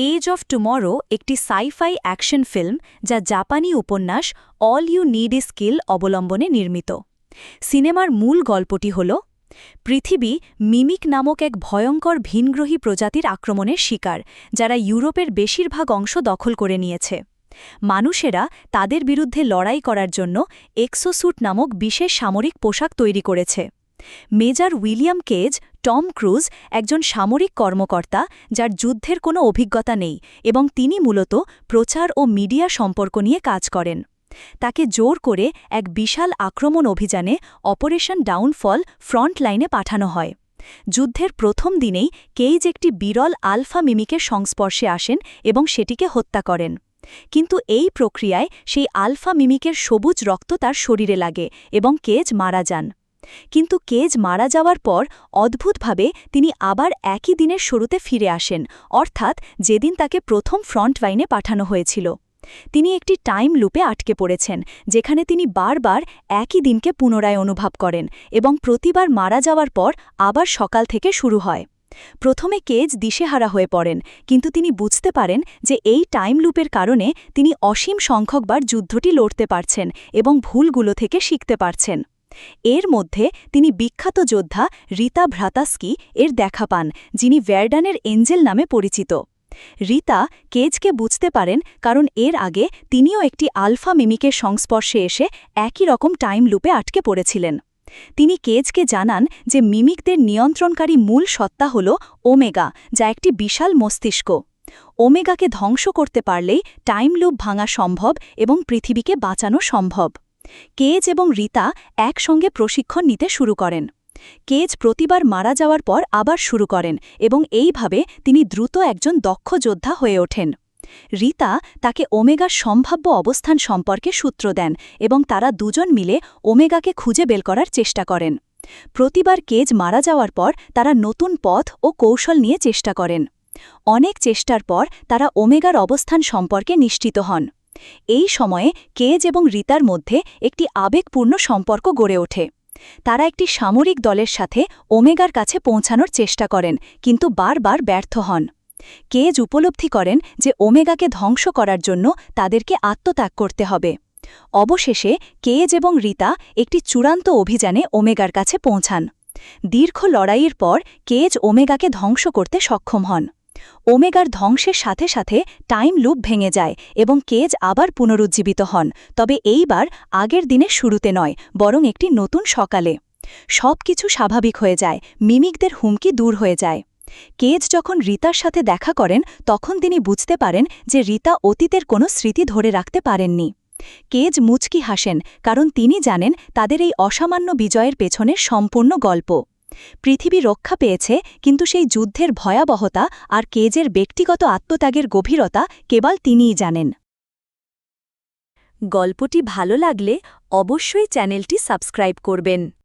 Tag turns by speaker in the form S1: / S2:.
S1: Age of tomorrow একটি sci fi action film যা জাপানি উপন্যাস অল ইউ নিড ইজ কিল অবলম্বনে নির্মিত। সিনেমার মূল গল্পটি হল পৃথিবী মিমিক নামক এক ভয়ঙ্কর ভিনগ্রহী প্রজাতির আক্রমণের শিকার, যারা ইউরোপের বেশিরভাগ অংশ দখল করে নিয়েছে। মানুষেরা তাদের বিরুদ্ধে লড়াই করার জন্য এক্সোস্যুট নামক বিশেষ সামরিক পোশাক তৈরি করেছে। Major William Cage Tom Cruise একজন সামরিক কর্মকর্তা যার যুদ্ধের কোনো অভিজ্ঞতা নেই, এবং তিনি মূলত প্রচার ও মিডিয়া সম্পর্ক নিয়ে কাজ করেন। তাকে জোর করে এক বিশাল আক্রমণ অভিযানে অপারেশন ডাউনফল ফ্রন্ট লাইনে পাঠানো হয়। যুদ্ধের প্রথম দিনেই কেজ একটি বিরল আলফা মিমিকের সংস্পর্শে আসেন এবং সেটিকে হত্যা করেন। কিন্তু এই প্রক্রিয়ায় সেই আলফা মিমিকের সবুজ রক্ত তার শরীরে লাগে এবং কেজ মারা যান। কিন্তু কেজ মারা যাওয়ার পর অদ্ভুতভাবে তিনি আবার একই দিনের শুরুতে ফিরে আসেন, অর্থাৎ যেদিন তাকে প্রথম ফ্রন্ট লাইনে পাঠানো হয়েছিল। তিনি একটি টাইম লুপে আটকে পড়েছেন, যেখানে তিনি বারবার একই দিনকে পুনরায় অনুভব করেন এবং প্রতিবার মারা যাওয়ার পর আবার সকাল থেকে শুরু হয়। প্রথমে কেজ দিশেহারা হয়ে পড়েন, কিন্তু তিনি বুঝতে পারেন যে এই টাইম লুপের কারণে তিনি অসীম সংখ্যকবার যুদ্ধটি লড়তে পারছেন এবং ভুলগুলো থেকে শিখতে পারছেন। এর মধ্যে তিনি বিখ্যাত যোদ্ধা রিতা ভ্রাতাস্কি এর দেখা পান, যিনি ভ্যারডানের এঞ্জেল নামে পরিচিত। রিতা কেজকে বুঝতে পারেন কারণ এর আগে তিনিও একটি আলফা মিমিকের সংস্পর্শে এসে একই রকম টাইম লুপে আটকে পড়েছিলেন। তিনি কেজকে জানান যে মিমিকদের নিয়ন্ত্রণকারী মূল সত্তা হল ওমেগা, যা একটি বিশাল মস্তিষ্ক। ওমেগাকে ধ্বংস করতে পারলেই টাইম লুপ ভাঙা সম্ভব এবং পৃথিবীকে বাঁচানো সম্ভব। কেজ এবং রিতা একসঙ্গে প্রশিক্ষণ নিতে শুরু করেন। কেজ প্রতিবার মারা যাওয়ার পর আবার শুরু করেন এবং এইভাবে তিনি দ্রুত একজন দক্ষ যোদ্ধা হয়ে ওঠেন। রিতা তাকে ওমেগার সম্ভাব্য অবস্থান সম্পর্কে সূত্র দেন এবং তারা দুজন মিলে ওমেগাকে খুঁজে বের করার চেষ্টা করেন। প্রতিবার কেজ মারা যাওয়ার পর তারা নতুন পথ ও কৌশল নিয়ে চেষ্টা করেন। অনেক চেষ্টার পর তারা ওমেগার অবস্থান সম্পর্কে নিশ্চিত হন। এই সময়ে কেজ এবং রিতার মধ্যে একটি আবেগপূর্ণ সম্পর্ক গড়ে ওঠে। তারা একটি সামরিক দলের সাথে ওমেগার কাছে পৌঁছানোর চেষ্টা করেন, কিন্তু বারবার ব্যর্থ হন। কেজ উপলব্ধি করেন যে ওমেগাকে ধ্বংস করার জন্য তাদেরকে আত্মত্যাগ করতে হবে। অবশেষে কেজ এবং রিতা একটি চূড়ান্ত অভিযানে ওমেগার কাছে পৌঁছান। দীর্ঘ লড়াইয়ের পর কেজ ওমেগাকে ধ্বংস করতে সক্ষম হন। ওমেগার ধ্বংসের সাথে সাথে টাইম লুপ ভেঙে যায় এবং কেজ আবার পুনরুজ্জীবিত হন, তবে এইবার আগের দিনের শুরুতে নয়, বরং একটি নতুন সকালে। সবকিছু স্বাভাবিক হয়ে যায়, মিমিকদের হুমকি দূর হয়ে যায়। কেজ যখন রিতার সাথে দেখা করেন তখন তিনি বুঝতে পারেন যে রিতা অতীতের কোনো স্মৃতি ধরে রাখতে পারেননি। কেজ মুচকি হাসেন, কারণ তিনি জানেন তাদের এই অসামান্য বিজয়ের পেছনের সম্পূর্ণ গল্প। পৃথিবী রক্ষা পেয়েছে, কিন্তু সেই যুদ্ধের ভয়াবহতা আর কেজের ব্যক্তিগত আত্মত্যাগের গভীরতা কেবল তিনিই জানেন। গল্পটি ভালো লাগলে অবশ্যই চ্যানেলটি সাবস্ক্রাইব করবেন।